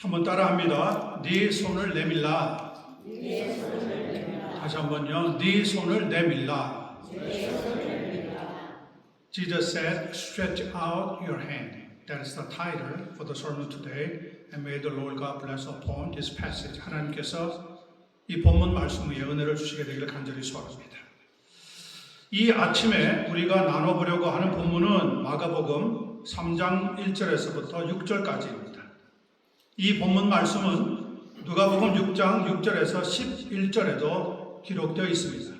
한번 따라합니다. 네 손을 내밀라. 다시 한번요. 네 손을 내밀라. Jesus said, stretch out your hand. That is the title for the sermon today. And may the Lord God bless upon this passage. 하나님께서 이 본문 말씀 위에 은혜를 주시게 되기를 간절히 소원합니다. 이 아침에 우리가 나눠보려고 하는 본문은 마가복음 3장 1절에서부터 6절까지입니다. 이 본문 말씀은 누가복음 6장 6절에서 11절에도 기록되어 있습니다.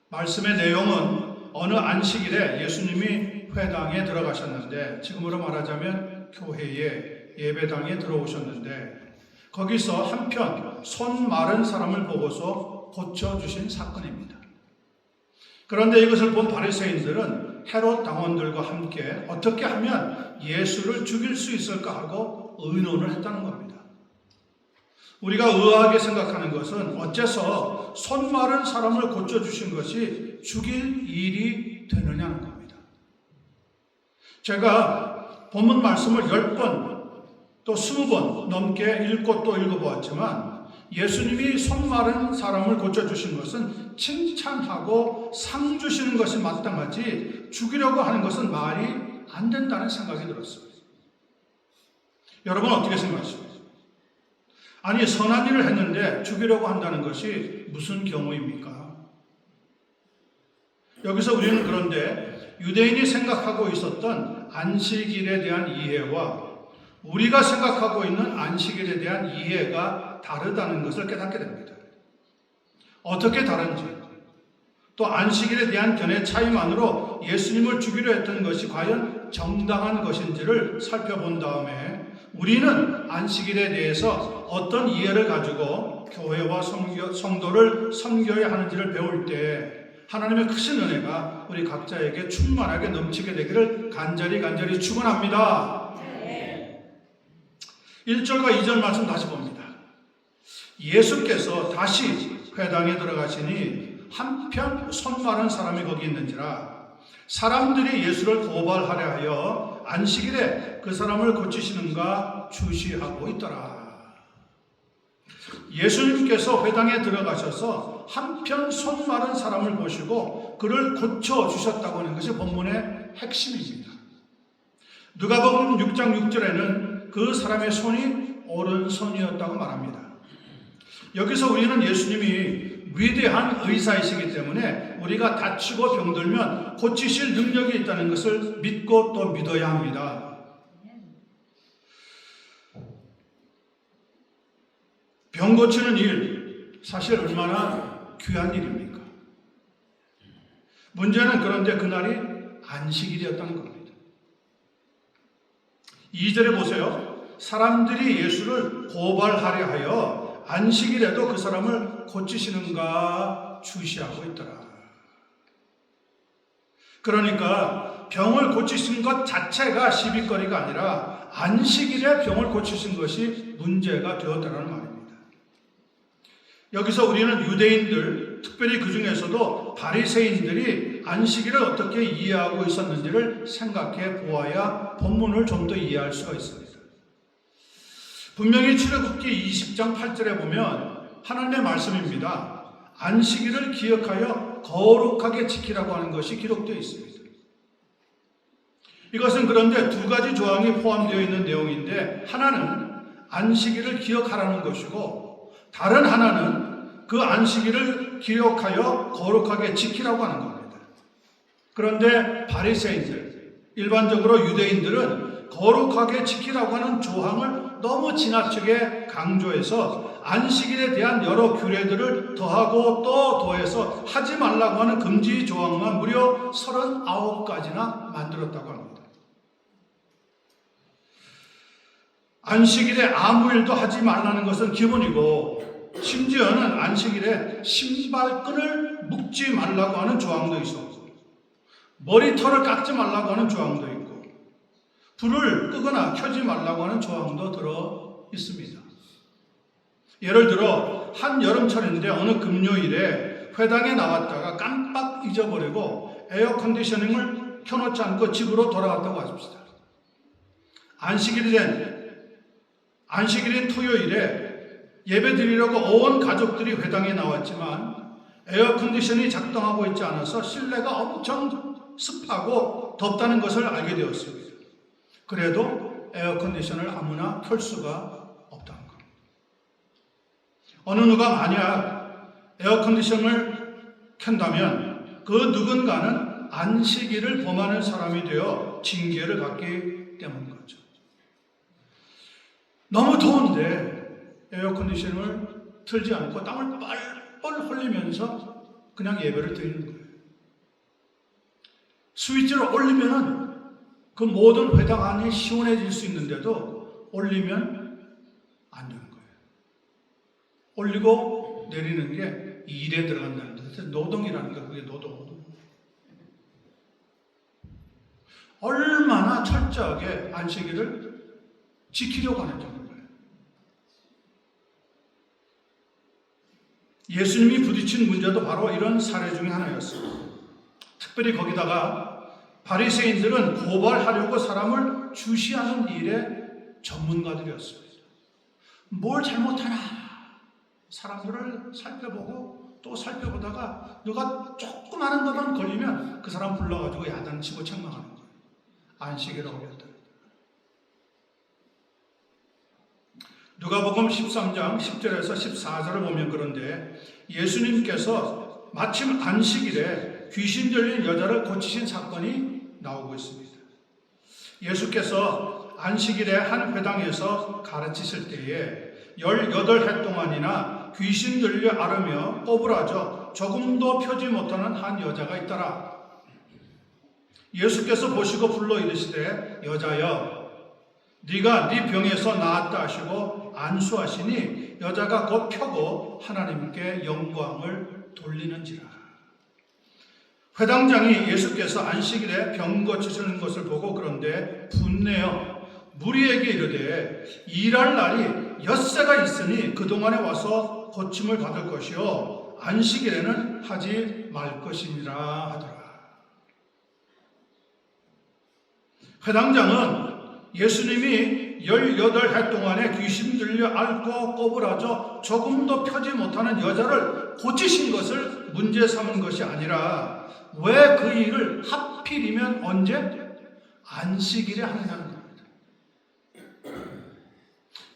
말씀의 내용은 어느 안식일에 예수님이 회당에 들어가셨는데, 지금으로 말하자면 교회에 예배당에 들어오셨는데, 거기서 한편 손 마른 사람을 보고서 고쳐주신 사건입니다. 그런데 이것을 본 바리새인들은 헤롯 당원들과 함께 어떻게 하면 예수를 죽일 수 있을까 하고 의논을 했다는 겁니다. 우리가 의아하게 생각하는 것은 어째서 손 마른 사람을 고쳐주신 것이 죽일 일이 되느냐는 겁니다. 제가 본문 말씀을 10번 또 20번 넘게 읽고 또 읽어보았지만, 예수님이 손 마른 사람을 고쳐주신 것은 칭찬하고 상 주시는 것이 마땅하지 죽이려고 하는 것은 말이 안 된다는 생각이 들었습니다. 여러분 어떻게 생각하십니까? 아니, 선한 일을 했는데 죽이려고 한다는 것이 무슨 경우입니까? 여기서 우리는 그런데 유대인이 생각하고 있었던 안식일에 대한 이해와 우리가 생각하고 있는 안식일에 대한 이해가 다르다는 것을 깨닫게 됩니다. 어떻게 다른지, 또 안식일에 대한 견해 차이만으로 예수님을 죽이려 했던 것이 과연 정당한 것인지를 살펴본 다음에 우리는 안식일에 대해서 어떤 이해를 가지고 교회와 성도를 섬겨야 하는지를 배울 때 하나님의 크신 은혜가 우리 각자에게 충만하게 넘치게 되기를 간절히 축원합니다. 1절과 2절 말씀 다시 봅니다. 예수께서 다시 회당에 들어가시니 한편 손 마른 사람이 거기 있는지라. 사람들이 예수를 고발하려 하여 안식일에 그 사람을 고치시는가 주시하고 있더라. 예수님께서 회당에 들어가셔서 한편 손 마른 사람을 보시고 그를 고쳐주셨다고 하는 것이 본문의 핵심입니다. 누가복음 6장 6절에는 그 사람의 손이 오른손이었다고 말합니다. 여기서 우리는 예수님이 위대한 의사이시기 때문에 우리가 다치고 병들면 고치실 능력이 있다는 것을 믿고 또 믿어야 합니다. 병 고치는 일, 사실 얼마나 귀한 일입니까? 문제는 그런데 그날이 안식일이었다는 겁니다. 2절에 보세요. 사람들이 예수를 고발하려 하여 안식일에도 그 사람을 고치시는가 주시하고 있더라. 그러니까 병을 고치신 것 자체가 시비거리가 아니라 안식일에 병을 고치신 것이 문제가 되었다는 말입니다. 여기서 우리는 유대인들, 특별히 그 중에서도 바리새인들이 안식일을 어떻게 이해하고 있었는지를 생각해 보아야 본문을 좀 더 이해할 수가 있습니다. 분명히 출애굽기 20장 8절에 보면 하나님의 말씀입니다. 안식일을 기억하여 거룩하게 지키라고 하는 것이 기록되어 있습니다. 이것은 그런데 두 가지 조항이 포함되어 있는 내용인데, 하나는 안식일을 기억하라는 것이고 다른 하나는 그 안식일을 기억하여 거룩하게 지키라고 하는 겁니다. 그런데 바리새인들, 일반적으로 유대인들은 거룩하게 지키라고 하는 조항을 너무 지나치게 강조해서 안식일에 대한 여러 규례들을 더하고 또 더해서 하지 말라고 하는 금지 조항만 무려 39가지나 만들었다고 합니다. 안식일에 아무 일도 하지 말라는 것은 기본이고, 심지어는 안식일에 신발끈을 묶지 말라고 하는 조항도 있었고, 머리털을 깎지 말라고 하는 조항도 있고, 불을 끄거나 켜지 말라고 하는 조항도 들어 있습니다. 예를 들어 한 여름철인데 어느 금요일에 회당에 나왔다가 깜빡 잊어버리고 에어컨디셔닝을 켜놓지 않고 집으로 돌아갔다고 하십시다. 안식일인 토요일에 예배 드리려고 온 가족들이 회당에 나왔지만 에어컨디션이 작동하고 있지 않아서 실내가 엄청 습하고 덥다는 것을 알게 되었습니다. 그래도 에어컨디션을 아무나 켤 수가 없다는 겁니다. 어느 누가 만약 에어컨디션을 켠다면 그 누군가는 안식일을 범하는 사람이 되어 징계를 받기 때문인 거죠. 너무 더운데 에어컨디션을 틀지 않고 땀을 뻘뻘 흘리면서 그냥 예배를 드리는 거예요. 스위치를 올리면은 그 모든 회당 안이 시원해질 수 있는데도 올리면 안 되는 거예요. 올리고 내리는 게 일에 들어간다는 뜻. 노동이라는 거, 그게 노동. 얼마나 철저하게 안식일을 지키려고 하는 거예요. 예수님이 부딪힌 문제도 바로 이런 사례 중에 하나였습니다. 특별히 거기다가 바리새인들은 고발하려고 사람을 주시하는 일의 전문가들이었습니다. 뭘 잘못하나 사람들을 살펴보고 또 살펴보다가 누가 조금 하는 것만 걸리면 그 사람 불러가지고 야단치고 책망하는 거예요. 안식이라고 했다. 누가복음 13장 10절에서 14절을 보면 그런데 예수님께서 마침 안식일에 귀신 들린 여자를 고치신 사건이 나오고 있습니다. 예수께서 안식일에 한 회당에서 가르치실 때에 18해 동안이나 귀신 들려 앓으며 꼬부라져 조금도 펴지 못하는 한 여자가 있더라. 예수께서 보시고 불러 이르시되 여자여 네가 네 병에서 나았다 하시고 안수하시니 여자가 곧 펴고 하나님께 영광을 돌리는지라. 회당장이 예수께서 안식일에 병 고치시는 것을 보고 그런데 분내어 무리에게 이르되 일할 날이 엿새가 있으니 그동안에 와서 고침을 받을 것이요 안식일에는 하지 말 것이니라 하더라. 회당장은 예수님이 18해 동안에 귀신 들려 앓고 꼬부라져 조금도 펴지 못하는 여자를 고치신 것을 문제 삼은 것이 아니라 왜 그 일을 하필이면 언제? 안식일에 하느냐는 겁니다.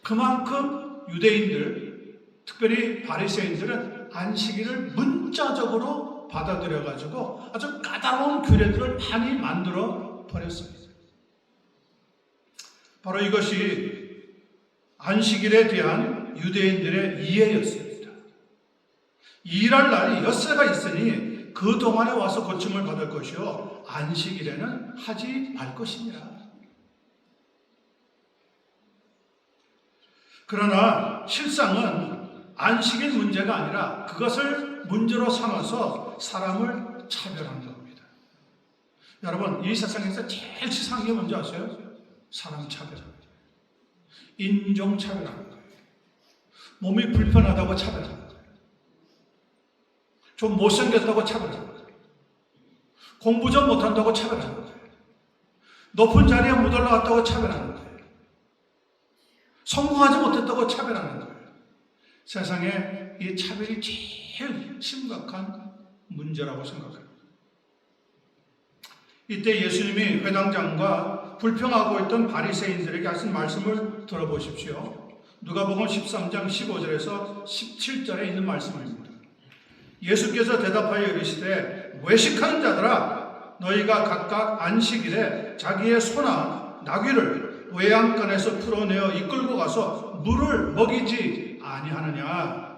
그만큼 유대인들, 특별히 바리새인들은 안식일을 문자적으로 받아들여가지고 아주 까다로운 규례들을 많이 만들어 버렸습니다. 바로 이것이 안식일에 대한 유대인들의 이해였습니다. 일할 날이 엿새가 있으니 그 동안에 와서 고침을 받을 것이요 안식일에는 하지 말 것이니라. 그러나 실상은 안식일 문제가 아니라 그것을 문제로 삼아서 사람을 차별하는 겁니다. 여러분, 이 세상에서 제일 치사한 게 뭔지 아세요? 사람 차별합니다. 인종 차별하는 거예요. 몸이 불편하다고 차별하는 거예요. 좀 못생겼다고 차별하는 거예요. 공부 좀 못한다고 차별하는 거예요. 높은 자리에 못 올라갔다고 차별하는 거예요. 성공하지 못했다고 차별하는 거예요. 세상에 이 차별이 제일 심각한 문제라고 생각합니다. 이때 예수님이 회당장과 불평하고 있던 바리새인들에게 하신 말씀을 들어보십시오. 누가복음 13장 15절에서 17절에 있는 말씀입니다. 예수께서 대답하여 이르시되 외식하는 자들아 너희가 각각 안식일에 자기의 소나 나귀를 외양간에서 풀어내어 이끌고 가서 물을 먹이지 아니하느냐.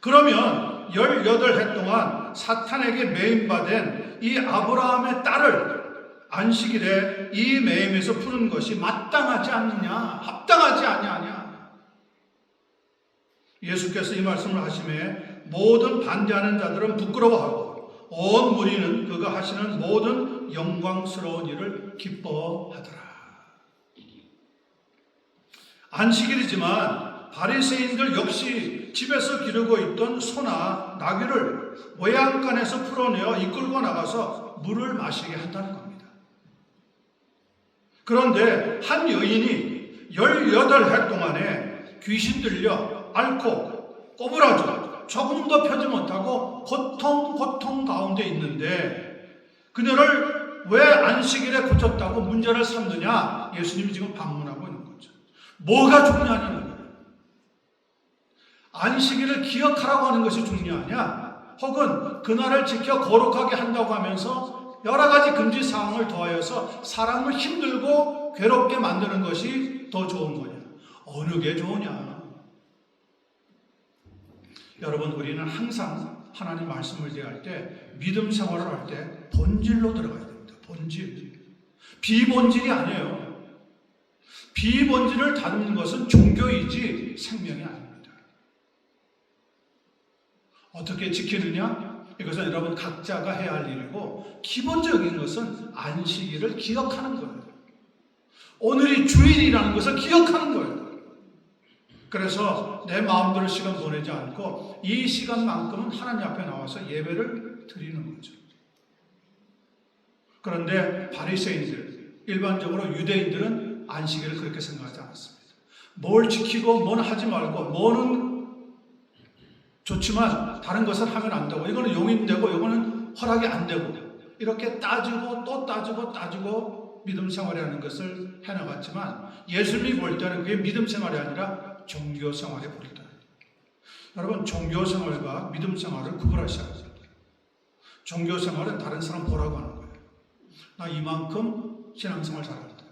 그러면 18해 동안 사탄에게 매임받은 이 아브라함의 딸을 안식일에 이 매임에서 푸는 것이 마땅하지 않느냐, 합당하지 아니하냐. 예수께서 이 말씀을 하심에 모든 반대하는 자들은 부끄러워하고 온 무리는 그가 하시는 모든 영광스러운 일을 기뻐하더라. 안식일이지만 바리새인들 역시 집에서 기르고 있던 소나 나귀를 외양간에서 풀어내어 이끌고 나가서 물을 마시게 한다는 겁니다. 그런데 한 여인이 18해 동안에 귀신 들려 앓고 꼬부라져 조금도 펴지 못하고 고통 가운데 있는데 그녀를 왜 안식일에 고쳤다고 문제를 삼느냐? 예수님이 지금 반문하고 있는 거죠. 뭐가 중요하냐는 거예요. 안식일을 기억하라고 하는 것이 중요하냐? 혹은 그날을 지켜 거룩하게 한다고 하면서 여러 가지 금지 사항을 더하여서 사람을 힘들고 괴롭게 만드는 것이 더 좋은 거냐? 어느 게 좋으냐? 여러분, 우리는 항상 하나님 말씀을 대할 때, 믿음 생활을 할 때 본질로 들어가야 됩니다. 본질. 비본질이 아니에요. 비본질을 다루는 것은 종교이지 생명이 아닙니다. 어떻게 지키느냐? 이것은 여러분 각자가 해야 할 일이고, 기본적인 것은 안식일을 기억하는 거예요. 오늘이 주일이라는 것을 기억하는 거예요. 그래서 내 마음대로 시간 보내지 않고 이 시간만큼은 하나님 앞에 나와서 예배를 드리는 거죠. 그런데 바리새인들, 일반적으로 유대인들은 안식일을 그렇게 생각하지 않았습니다. 뭘 지키고 뭘 하지 말고, 뭐는 좋지만 다른 것을 하면 안 되고, 이거는 용인되고 이거는 허락이 안 되고, 이렇게 따지고 또 따지고 믿음 생활이라는 것을 해나갔지만, 예수님이 볼 때는 그게 믿음 생활이 아니라 종교 생활에 부르다. 여러분, 종교 생활과 믿음 생활을 구분하셔야 합니다. 종교 생활은 다른 사람 보라고 하는 거예요. 나 이만큼 신앙생활 잘한다.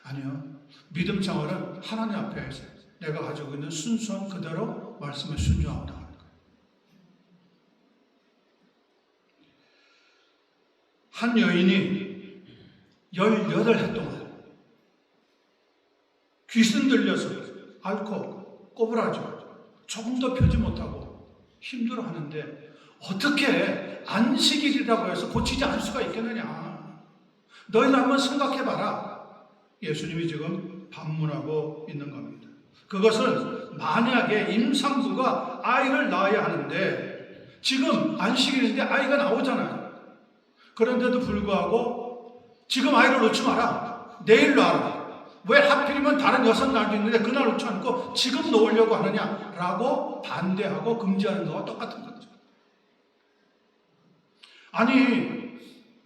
아니요. 믿음 생활은 하나님 앞에서 내가 가지고 있는 순수한 그대로 말씀에 순종한다 하는 거예요. 한 여인이 18해 동안 귀신 들려서 앓고 꼬부라져 조금도 펴지 못하고 힘들어하는데 어떻게 안식일이라고 해서 고치지 않을 수가 있겠느냐? 너희들 한번 생각해봐라. 예수님이 지금 반문하고 있는 겁니다. 그것은 만약에 임산부가 아이를 낳아야 하는데 지금 안식일인데 아이가 나오잖아요. 그런데도 불구하고 지금 아이를 놓지 마라. 내일 놔라. 왜 하필이면 다른 6날도 있는데 그날 놓지 않고 지금 놓으려고 하느냐라고 반대하고 금지하는 거와 똑같은 거죠. 아니,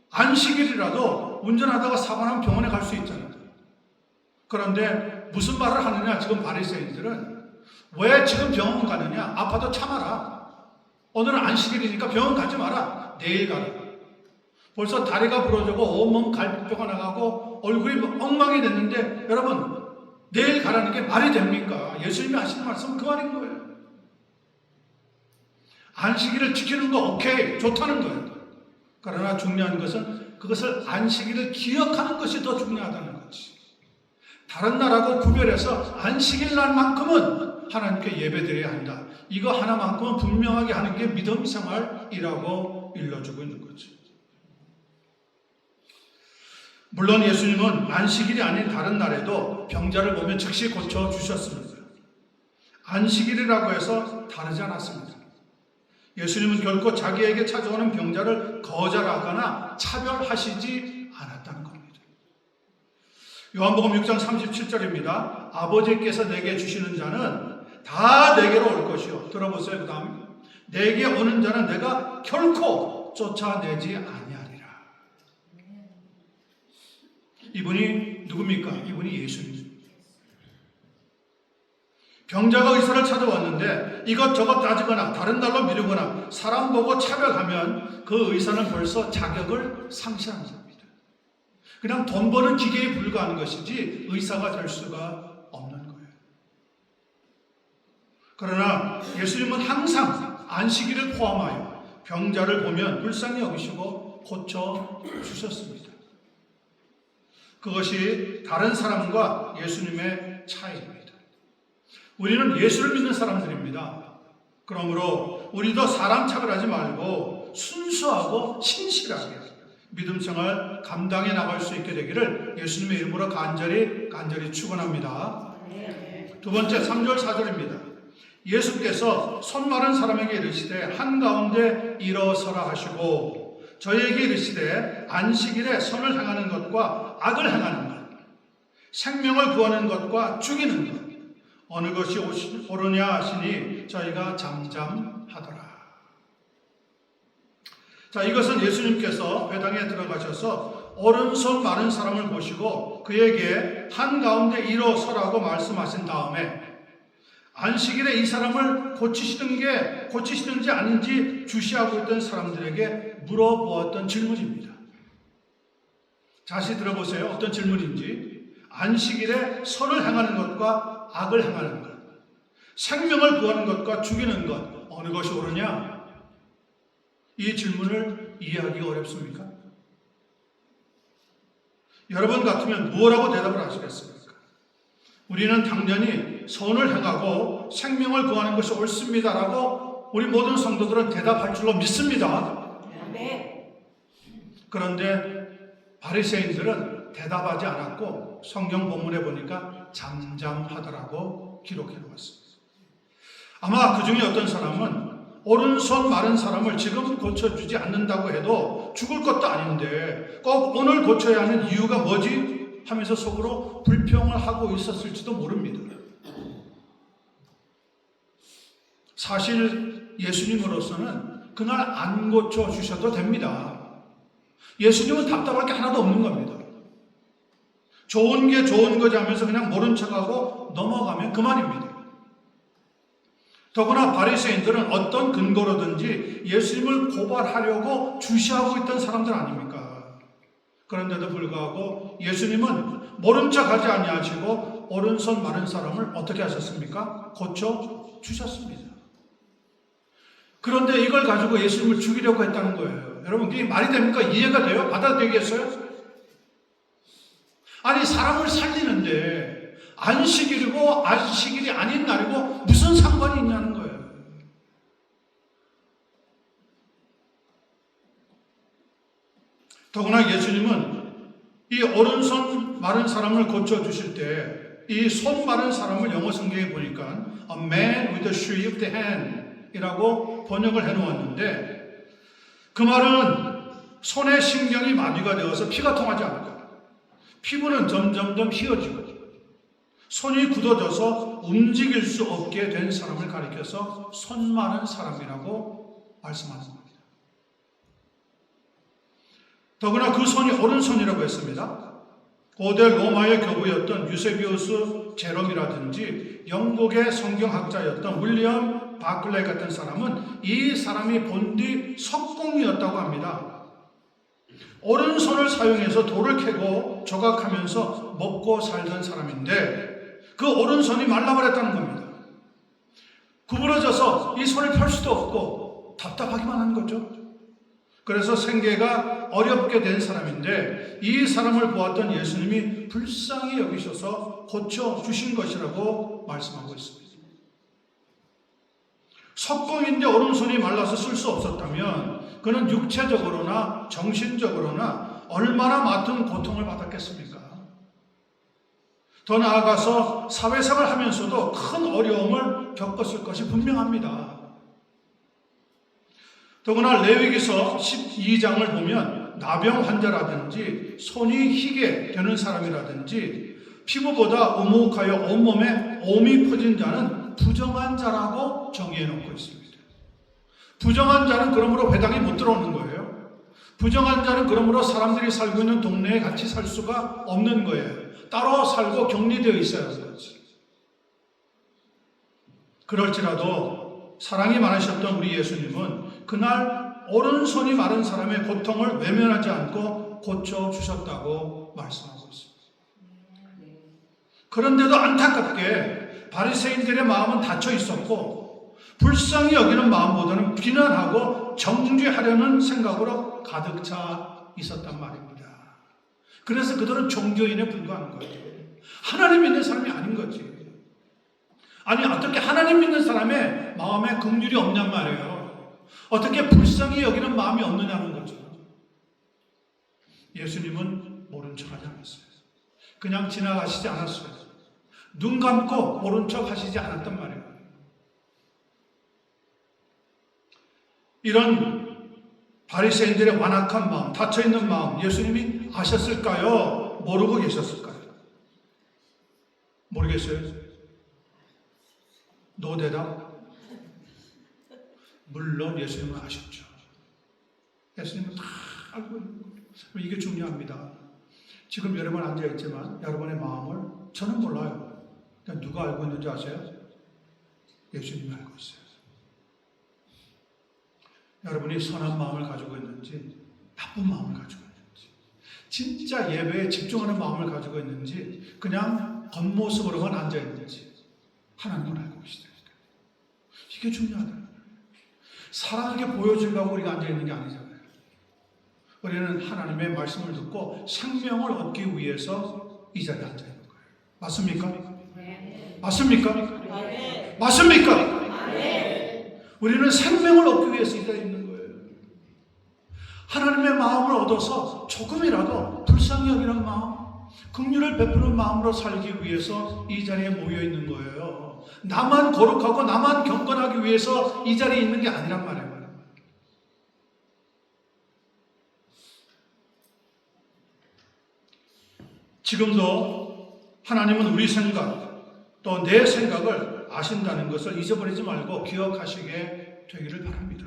안식일이라도 운전하다가 사고나면 병원에 갈 수 있잖아요. 그런데 무슨 말을 하느냐? 지금 바리새인들은 왜 지금 병원 가느냐? 아파도 참아라. 오늘은 안식일이니까 병원 가지 마라. 내일 가라. 벌써 다리가 부러지고 온몸 갈비뼈가 나가고 얼굴이 엉망이 됐는데 여러분, 내일 가라는 게 말이 됩니까? 예수님이 하시는 말씀은 그 말인 거예요. 안식일을 지키는 거 오케이, 좋다는 거예요. 그러나 중요한 것은 그것을 안식일을 기억하는 것이 더 중요하다는 거지. 다른 날하고 구별해서 안식일 날만큼은 하나님께 예배드려야 한다. 이거 하나만큼은 분명하게 하는 게 믿음 생활이라고 일러주고 있는 거죠. 물론 예수님은 안식일이 아닌 다른 날에도 병자를 보면 즉시 고쳐주셨습니다. 안식일이라고 해서 다르지 않았습니다. 예수님은 결코 자기에게 찾아오는 병자를 거절하거나 차별하시지 않았다는 겁니다. 요한복음 6장 37절입니다. 아버지께서 내게 주시는 자는 다 내게로 올 것이요. 들어보세요. 그 다음에 내게 오는 자는 내가 결코 쫓아내지 아니하리라. 이분이 누굽니까? 이분이 예수님입니다. 병자가 의사를 찾아왔는데 이것저것 따지거나 다른 날로 미루거나 사람 보고 차별하면 그 의사는 벌써 자격을 상실한 겁니다. 그냥 돈 버는 기계에 불과한 것이지 의사가 될 수가 없는 거예요. 그러나 예수님은 항상 안식일을 포함하여 병자를 보면 불쌍히 여기시고 고쳐주셨습니다. 그것이 다른 사람과 예수님의 차이입니다. 우리는 예수를 믿는 사람들입니다. 그러므로 우리도 사람 차별하지 말고 순수하고 신실하게 믿음 생활 감당해 나갈 수 있게 되기를 예수님의 이름으로 간절히 축원합니다. 두 번째 3절 4절입니다. 예수께서 손 마른 사람에게 이르시되 한가운데 일어서라 하시고 저희에게 이르시되 안식일에 선을 행하는 것과 악을 행하는 것, 생명을 구하는 것과 죽이는 것, 어느 것이 옳으냐 하시니 저희가 잠잠하더라. 자, 이것은 예수님께서 회당에 들어가셔서 오른손 마른 사람을 보시고 그에게 한가운데 일어서라고 말씀하신 다음에 안식일에 이 사람을 고치시는지 아닌지 주시하고 있던 사람들에게 물어보았던 질문입니다. 다시 들어보세요. 어떤 질문인지. 안식일에 선을 행하는 것과 악을 행하는 것, 생명을 구하는 것과 죽이는 것, 어느 것이 옳으냐? 이 질문을 이해하기가 어렵습니까? 여러분 같으면 뭐라고 대답을 하시겠습니까? 우리는 당연히 선을 행하고 생명을 구하는 것이 옳습니다라고 우리 모든 성도들은 대답할 줄로 믿습니다. 그런데 바리새인들은 대답하지 않았고 성경 본문에 보니까 잠잠하더라고 기록해 놓았습니다. 아마 그 중에 어떤 사람은 오른손 마른 사람을 지금 고쳐주지 않는다고 해도 죽을 것도 아닌데 꼭 오늘 고쳐야 하는 이유가 뭐지? 하면서 속으로 불평을 하고 있었을지도 모릅니다. 사실 예수님으로서는 그날 안 고쳐주셔도 됩니다. 예수님은 답답할 게 하나도 없는 겁니다. 좋은 게 좋은 거지 하면서 그냥 모른 척하고 넘어가면 그만입니다. 더구나 바리새인들은 어떤 근거로든지 예수님을 고발하려고 주시하고 있던 사람들 아닙니까? 그런데도 불구하고 예수님은 모른 척하지 아니하시고 오른손 마른 사람을 어떻게 하셨습니까? 고쳐 주셨습니다. 그런데 이걸 가지고 예수님을 죽이려고 했다는 거예요. 여러분, 이게 말이 됩니까? 이해가 돼요? 받아들이겠어요? 아니, 사람을 살리는데 안식일이고 안식일이 아닌 날이고 무슨 상관이 있냐는 거예요. 더구나 예수님은 이 오른손 마른 사람을 고쳐주실 때 이 손 마른 사람을 영어 성경에 보니까 A man with a shaved hand 이라고 번역을 해놓았는데 그 말은 손의 신경이 마비가 되어서 피가 통하지 않고 피부는 점점점 휘어지고 손이 굳어져서 움직일 수 없게 된 사람을 가리켜서 손 마른 사람이라고 말씀하는 겁니다. 더구나 그 손이 오른손이라고 했습니다. 고대 로마의 교부였던 유세비우스 제롬이라든지 영국의 성경학자였던 윌리엄 바클레이 같은 사람은 이 사람이 본디 석공이었다고 합니다. 오른손을 사용해서 돌을 캐고 조각하면서 먹고 살던 사람인데 그 오른손이 말라버렸다는 겁니다. 구부러져서 이 손을 펼 수도 없고 답답하기만 한 거죠. 그래서 생계가 어렵게 된 사람인데 이 사람을 보았던 예수님이 불쌍히 여기셔서 고쳐주신 것이라고 말씀하고 있습니다. 석공인데 오른손이 말라서 쓸 수 없었다면 그는 육체적으로나 정신적으로나 얼마나 많은 고통을 받았겠습니까? 더 나아가서 사회생활을 하면서도 큰 어려움을 겪었을 것이 분명합니다. 더구나 레위기서 12장을 보면 나병 환자라든지 손이 희게 되는 사람이라든지 피부보다 우묵하여 온몸에 옴이 퍼진 자는 부정한 자라고 정의해 놓고 있습니다. 부정한 자는 그러므로 회당에 못 들어오는 거예요. 부정한 자는 그러므로 사람들이 살고 있는 동네에 같이 살 수가 없는 거예요. 따로 살고 격리되어 있어야 하는 거지. 그럴지라도 사랑이 많으셨던 우리 예수님은 그날 오른손이 마른 사람의 고통을 외면하지 않고 고쳐주셨다고 말씀하고 있습니다. 그런데도 안타깝게 바리새인들의 마음은 닫혀 있었고 불쌍히 여기는 마음보다는 비난하고 정죄하려는 생각으로 가득 차 있었단 말입니다. 그래서 그들은 종교인에 불과한 거예요. 하나님 믿는 사람이 아닌 거지. 아니, 어떻게 하나님 믿는 사람의 마음에 긍휼이 없냔 말이에요. 어떻게 불쌍히 여기는 마음이 없느냐는 거죠. 예수님은 모른 척하지 않았어요. 그냥 지나가시지 않았어요. 눈 감고 모른 척 하시지 않았단 말이에요. 이런 바리새인들의 완악한 마음, 닫혀있는 마음 예수님이 아셨을까요? 모르고 계셨을까요? 모르겠어요. 노 대답? 물론 예수님은 아셨죠. 예수님은 다 알고 있는 거예요. 이게 중요합니다. 지금 여러분 앉아있지만 여러분의 마음을 저는 몰라요. 누가 알고 있는지 아세요? 예수님이 알고 있어요. 여러분이 선한 마음을 가지고 있는지 나쁜 마음을 가지고 있는지 진짜 예배에 집중하는 마음을 가지고 있는지 그냥 겉모습으로만 앉아있는지 하나님은 알고 계시다. 이게 중요하다. 사랑하게 보여주려고 우리가 앉아있는 게 아니잖아요. 우리는 하나님의 말씀을 듣고 생명을 얻기 위해서 이 자리에 앉아있는 거예요. 맞습니까? 네. 맞습니까? 네. 맞습니까? 네. 우리는 생명을 얻기 위해서 이 자리에 있는 거예요. 하나님의 마음을 얻어서 조금이라도 불쌍히 여기는 마음, 긍휼을 베푸는 마음으로 살기 위해서 이 자리에 모여 있는 거예요. 나만 거룩하고 나만 경건하기 위해서 이 자리에 있는 게 아니란 말이에요. 지금도 하나님은 우리 생각, 또 내 생각을 아신다는 것을 잊어버리지 말고 기억하시게 되기를 바랍니다.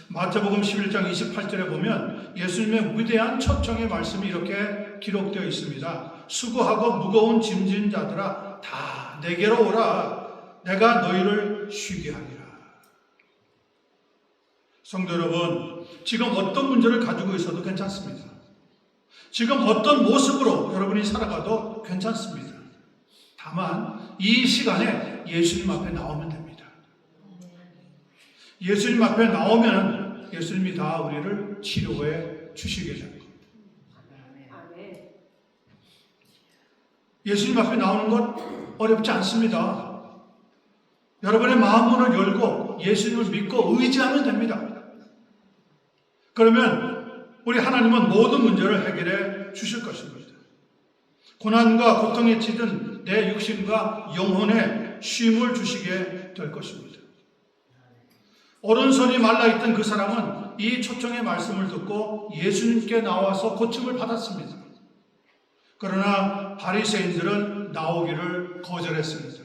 마태복음 11장 28절에 보면 예수님의 위대한 초청의 말씀이 이렇게 기록되어 있습니다. 수고하고 무거운 짐진 자들아 다 내게로 오라. 내가 너희를 쉬게 하리라. 성도 여러분, 지금 어떤 문제를 가지고 있어도 괜찮습니다. 지금 어떤 모습으로 여러분이 살아가도 괜찮습니다. 다만 이 시간에 예수님 앞에 나오면 됩니다. 예수님 앞에 나오면 예수님이 다 우리를 치료해 주시게 됩니다. 예수님 앞에 나오는 것 어렵지 않습니다. 여러분의 마음문을 열고 예수님을 믿고 의지하면 됩니다. 그러면 우리 하나님은 모든 문제를 해결해 주실 것입니다. 고난과 고통에 치든 내 육신과 영혼에 쉼을 주시게 될 것입니다. 오른손이 말라있던 그 사람은 이 초청의 말씀을 듣고 예수님께 나와서 고침을 받았습니다. 그러나 바리새인들은 나오기를 거절했습니다.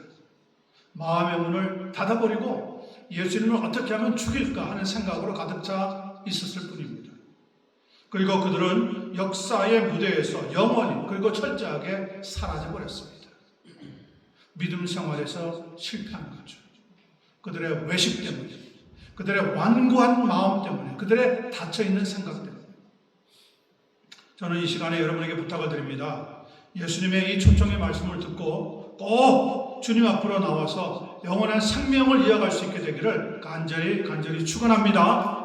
마음의 문을 닫아버리고 예수님을 어떻게 하면 죽일까 하는 생각으로 가득 차 있었을 뿐입니다. 그리고 그들은 역사의 무대에서 영원히 그리고 철저하게 사라져버렸습니다. 믿음 생활에서 실패한 거죠. 그들의 외식 때문에, 그들의 완고한 마음 때문에, 그들의 닫혀있는 생각 때문에. 저는 이 시간에 여러분에게 부탁을 드립니다. 예수님의 이 초청의 말씀을 듣고 꼭 주님 앞으로 나와서 영원한 생명을 이어갈 수 있게 되기를 간절히 축원합니다.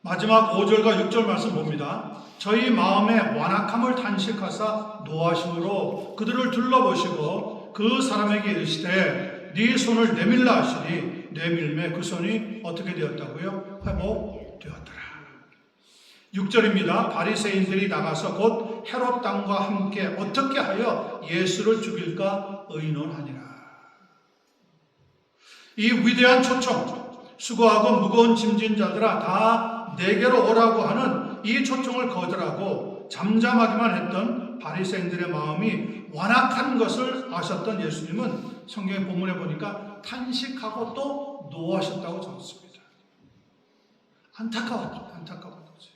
마지막 5절과 6절 말씀 봅니다. 저희 마음의 완악함을 단식하사 노하심으로 그들을 둘러보시고 그 사람에게 이르시되 네 손을 내밀라 하시니 내밀매 그 손이 어떻게 되었다고요? 회복되었더라. 6절입니다. 바리새인들이 나가서 곧 헤롯 왕과 함께 어떻게 하여 예수를 죽일까 의논하니라. 이 위대한 초청, 수고하고 무거운 짐진 자들아 다 내게로 오라고 하는 이 초청을 거절하고 잠잠하기만 했던 바리새인들의 마음이 완악한 것을 아셨던 예수님은 성경의 본문에 보니까 탄식하고 또 노하셨다고 적었습니다. 안타까웠죠.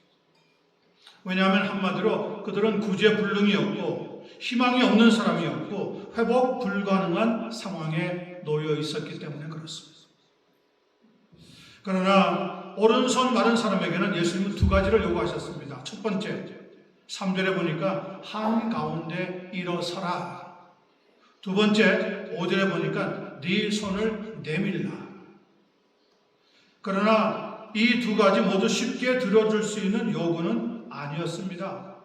왜냐하면 한마디로 그들은 구제불능이었고 희망이 없는 사람이었고 회복 불가능한 상황에 놓여 있었기 때문에 그렇습니다. 그러나 오른손 마른 사람에게는 예수님은 두 가지를 요구하셨습니다. 첫 번째, 3절에 보니까 한가운데 일어서라. 두 번째, 5절에 보니까 네 손을 내밀라. 그러나 이 두 가지 모두 쉽게 들어줄 수 있는 요구는 아니었습니다.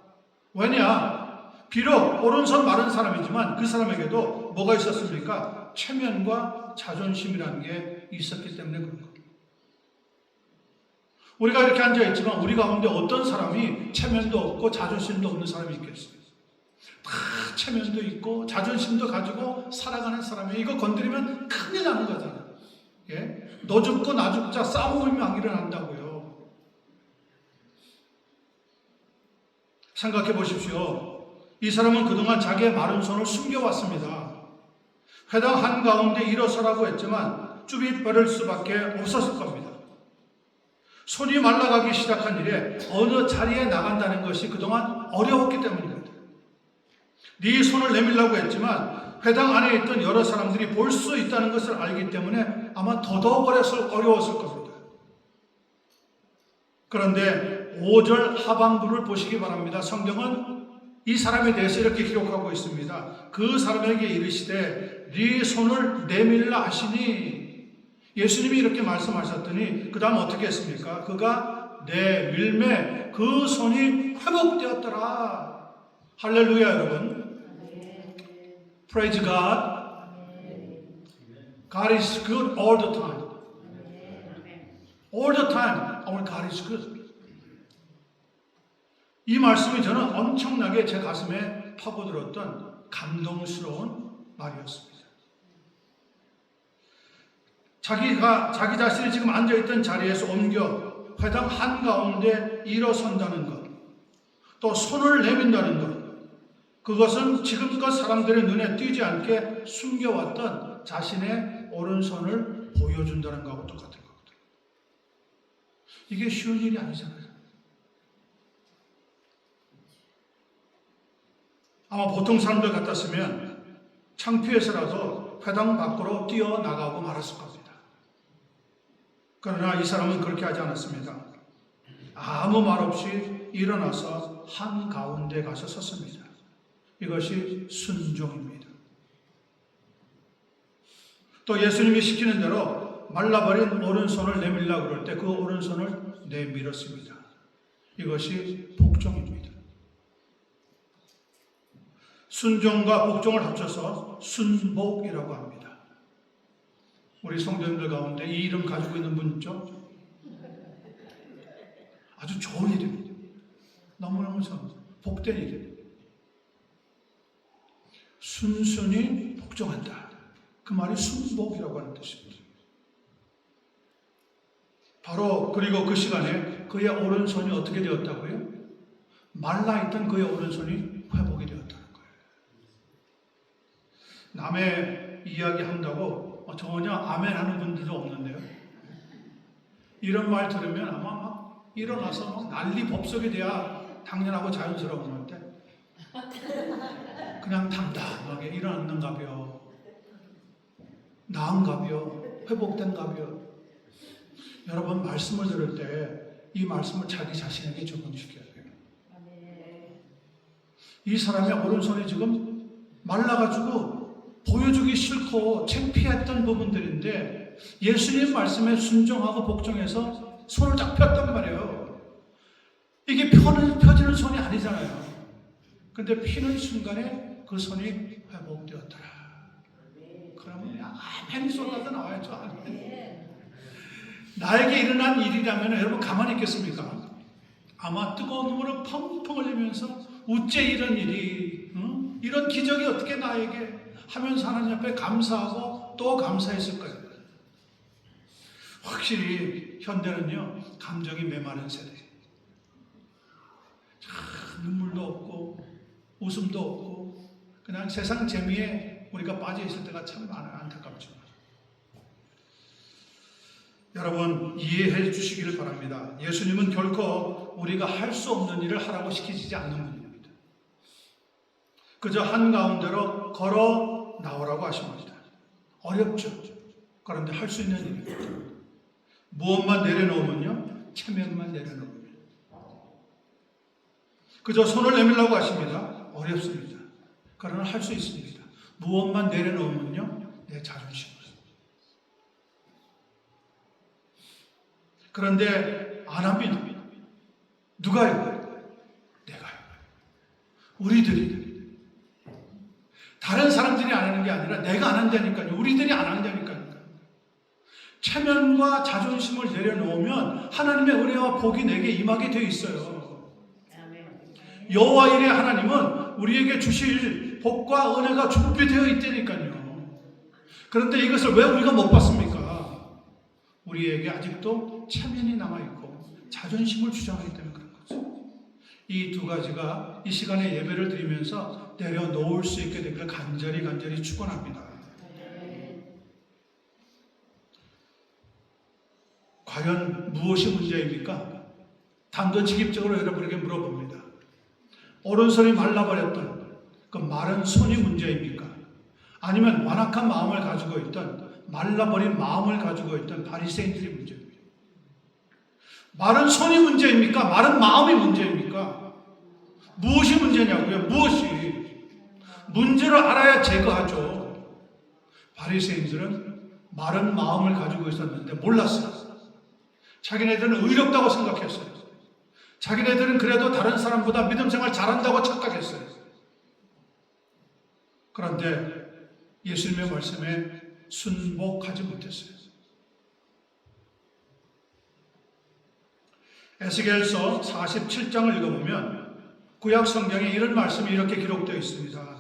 왜냐? 비록 오른손 마른 사람이지만 그 사람에게도 뭐가 있었습니까? 체면과 자존심이라는 게 있었기 때문에 그런 겁니다. 우리가 이렇게 앉아있지만 우리 가운데 어떤 사람이 체면도 없고 자존심도 없는 사람이 있겠어요? 다 체면도 있고 자존심도 가지고 살아가는 사람이 이거 건드리면 큰일 나는 거잖아요. 예? 너 죽고 나 죽자 싸움이 막 일어난다고요. 생각해 보십시오. 이 사람은 그동안 자기의 마른 손을 숨겨왔습니다. 회당 한가운데 일어서라고 했지만 쭈빗 버릴 수밖에 없었을 겁니다. 손이 말라가기 시작한 이래 어느 자리에 나간다는 것이 그동안 어려웠기 때문입니다. 네 손을 내밀라고 했지만 회당 안에 있던 여러 사람들이 볼 수 있다는 것을 알기 때문에 아마 더더욱 어려웠을 겁니다. 그런데 5절 하반부를 보시기 바랍니다. 성경은 이 사람에 대해서 이렇게 기록하고 있습니다. 그 사람에게 이르시되 네 손을 내밀라 하시니, 예수님이 이렇게 말씀하셨더니 그 다음 어떻게 했습니까? 그가 내밀매 그 손이 회복되었더라. 할렐루야 여러분. Praise God. God is good all the time. All the time our God is good. 이 말씀이 저는 엄청나게 제 가슴에 파고들었던 감동스러운 말이었습니다. 자기 자신이 지금 앉아있던 자리에서 옮겨 회당 한가운데 일어선다는 것, 또 손을 내민다는 것, 그것은 지금껏 사람들의 눈에 띄지 않게 숨겨왔던 자신의 오른손을 보여준다는 것하고 똑같은 거거든요. 이게 쉬운 일이 아니잖아요. 아마 보통 사람들 같았으면 창피해서라도 회당 밖으로 뛰어나가고 말았을 겁니다. 그러나 이 사람은 그렇게 하지 않았습니다. 아무 말 없이 일어나서 한가운데 가서 섰습니다. 이것이 순종입니다. 또 예수님이 시키는 대로 말라버린 오른손을 내밀라고 그럴 때 그 오른손을 내밀었습니다. 이것이 복종입니다. 순종과 복종을 합쳐서 순복이라고 합니다. 우리 성도님들 가운데 이 이름 가지고 있는 분 있죠? 아주 좋은 일입니다. 너무너무 복된 일입니다. 순순히 복종한다. 그 말이 순복이라고 하는 뜻입니다. 바로 그리고 그 시간에 그의 오른손이 어떻게 되었다고요? 말라있던 그의 오른손이 회복이 되었다는 거예요. 남의 이야기 한다고 전혀 아멘 하는 분들도 없는데요. 이런 말 들으면 아마 막 일어나서 막 난리 법석이 돼야 당연하고 자연스러운 건데 그냥 당당하게 일어났는가벼, 나은가벼, 회복된가벼. 여러분 말씀을 들을 때 이 말씀을 자기 자신에게 적용시켜야 돼요. 이 사람의 오른손이 지금 말라가지고 보여주기 싫고 창피했던 부분들인데 예수님 말씀에 순종하고 복종해서 손을 딱 폈단 말이에요. 이게 펴지는 손이 아니잖아요. 근데 피는 순간에 그 손이 회복되었더라. 그러면 아멘이 쏟아져 나와야죠. 아멘. 나에게 일어난 일이라면 여러분 가만히 있겠습니까? 아마 뜨거운 눈물을 펑펑 흘리면서 어째 이런 일이, 이런 기적이 어떻게 나에게 하면서 하나님 앞에 감사하고 또 감사했을 거예요. 확실히 현대는요 감정이 메마른 세대. 눈물도 없고 웃음도 없고 그냥 세상 재미에 우리가 빠져 있을 때가 참 많아요. 안타깝죠. 여러분 이해해 주시기를 바랍니다. 예수님은 결코 우리가 할 수 없는 일을 하라고 시키지 않는 분입니다. 그저 한가운데로 걸어 나오라고 하십니다. 어렵죠. 그런데 할 수 있는 일입니다. 무엇만 내려놓으면요? 체면만 내려놓으면. 그저 손을 내밀라고 하십니다. 어렵습니다. 그러나 할 수 있습니다. 무엇만 내려놓으면요? 내 자존심을. 그런데 안 합니다. 누가요? 내가요. 우리들이. 다른 사람들이 안 하는 게 아니라 내가 안 한다니까요. 우리들이 안 한다니까요. 체면과 자존심을 내려놓으면 하나님의 은혜와 복이 내게 임하게 되어 있어요. 여호와 일의 하나님은 우리에게 주실 복과 은혜가 준비되어 있다니까요. 그런데 이것을 왜 우리가 못 받습니까? 우리에게 아직도 체면이 남아있고 자존심을 주장하기 때문에 그런 거죠. 이 두 가지가 이 시간에 예배를 드리면서 내려놓을 수 있게 되기를 간절히 축원합니다. 과연 무엇이 문제입니까? 단도직입적으로 여러분에게 물어봅니다. 오른손이 말라버렸던 그 마른 손이 문제입니까? 아니면 완악한 마음을 가지고 있던, 말라버린 마음을 가지고 있던 바리새인들이 문제입니까? 마른 손이 문제입니까? 마른 마음이 문제입니까? 무엇이 문제냐고요? 무엇이? 문제를 알아야 제거하죠. 바리새인들은 마른 마음을 가지고 있었는데 몰랐어요. 자기네들은 의롭다고 생각했어요. 자기네들은 그래도 다른 사람보다 믿음 생활 잘한다고 착각했어요. 그런데 예수님의 말씀에 순복하지 못했어요. 에스겔서 47장을 읽어보면 구약 성경에 이런 말씀이 이렇게 기록되어 있습니다.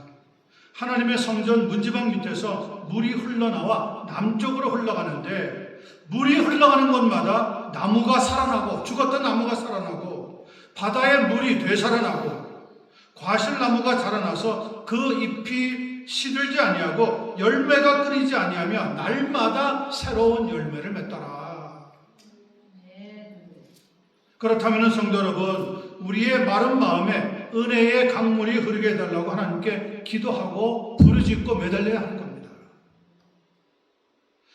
하나님의 성전 문지방 밑에서 물이 흘러나와 남쪽으로 흘러가는데 물이 흘러가는 곳마다 나무가 살아나고, 죽었던 나무가 살아나고, 바다의 물이 되살아나고, 과실나무가 자라나서 그 잎이 시들지 아니하고 열매가 끊이지 아니하며 날마다 새로운 열매를 맺더라. 그렇다면 성도 여러분, 우리의 마른 마음에 은혜의 강물이 흐르게 해달라고 하나님께 기도하고 부르짖고 매달려야 하는 겁니다.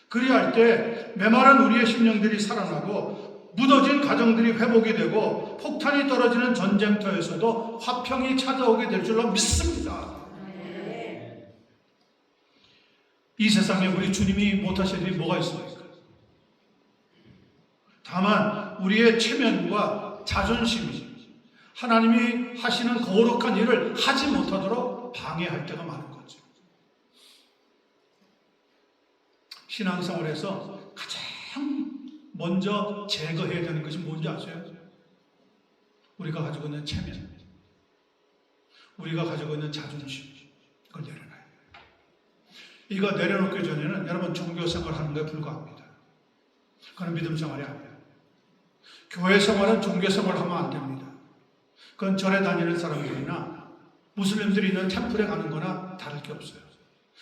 그리할 때 메마른 우리의 심령들이 살아나고 무너진 가정들이 회복이 되고 폭탄이 떨어지는 전쟁터에서도 화평이 찾아오게 될 줄로 믿습니다. 이 세상에 우리 주님이 못하실 일이 뭐가 있습니까? 다만 우리의 체면과 자존심이 하나님이 하시는 거룩한 일을 하지 못하도록 방해할 때가 많은 거죠. 신앙생활에서 가장 먼저 제거해야 되는 것이 뭔지 아세요? 우리가 가지고 있는 체면, 우리가 가지고 있는 자존심, 이걸 내려놔요. 이거 내려놓기 전에는 여러분 종교생활 하는 데 불과합니다. 그건 믿음생활이 아니에요. 교회생활은 종교생활 하면 안 됩니다. 그건 절에 다니는 사람들이나 무슬림들이 있는 템플에 가는 거나 다를 게 없어요.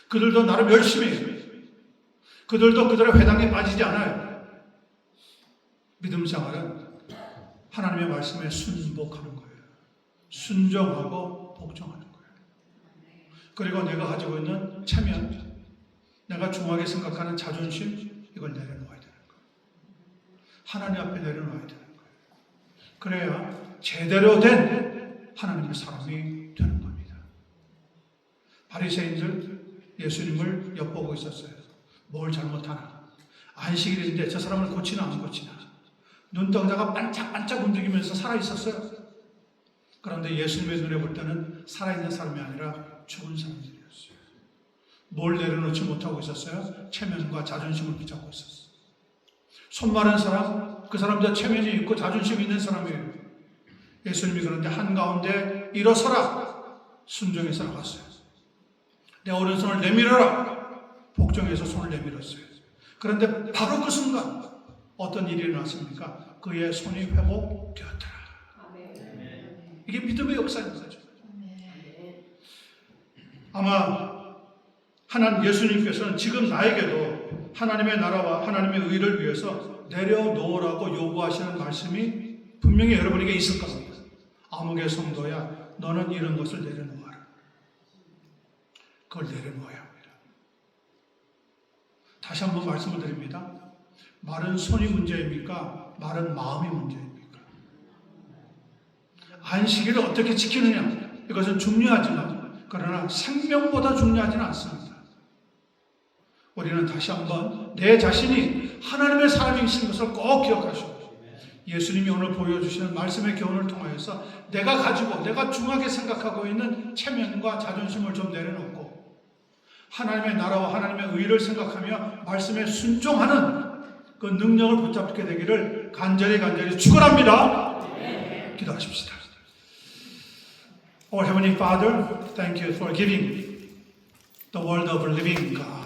그들도 나름 열심히 해요. 그들도 그들의 회당에 빠지지 않아요. 믿음생활은 하나님의 말씀에 순복하는 거예요. 순종하고 복종하는 거예요. 그리고 내가 가지고 있는 체면, 내가 중하게 생각하는 자존심, 이걸 내려놓아야 되는 거예요. 하나님 앞에 내려놓아야 되는 거예요. 그래야 제대로 된 하나님의 사람이 되는 겁니다. 바리새인들 예수님을 엿보고 있었어요. 뭘 잘못하나? 안식일인데 저 사람을 고치나 안 고치나? 눈동자가 반짝반짝 움직이면서 살아있었어요. 그런데 예수님의 눈에 볼 때는 살아있는 사람이 아니라 죽은 사람들이었어요. 뭘 내려놓지 못하고 있었어요? 체면과 자존심을 붙잡고 있었어요. 손 마른 사람, 그 사람도 체면이 있고 자존심이 있는 사람이에요. 예수님이 그런데 한가운데 일어서라, 순종해서 나갔어요. 내 오른손을 내밀어라, 복종해서 손을 내밀었어요. 그런데 바로 그 순간 어떤 일이 일어났습니까? 그의 손이 회복되었더라. 이게 믿음의 역사인 거죠. 아마 하나님 예수님께서는 지금 나에게도 하나님의 나라와 하나님의 의를 위해서 내려놓으라고 요구하시는 말씀이 분명히 여러분에게 있을 겁니다. 아무개 성도야, 너는 이런 것을 내려놓아라. 그걸 내려놓아야 합니다. 다시 한번 말씀을 드립니다. 마른 손이 문제입니까? 마른 마음이 문제입니까? 안식일을 어떻게 지키느냐, 이것은 중요하지만 그러나 생명보다 중요하지는 않습니다. 우리는 다시 한번 내 자신이 하나님의 사람이신 것을 꼭 기억하시고, 예수님이 오늘 보여주시는 말씀의 교훈을 통하여서 내가 가지고, 내가 중하게 생각하고 있는 체면과 자존심을 좀 내려놓고 하나님의 나라와 하나님의 의를 생각하며 말씀에 순종하는 그 능력을 붙잡게 되기를 간절히 축원합니다. 기도하십시다. Our Heavenly Father, thank you for giving the word of living God.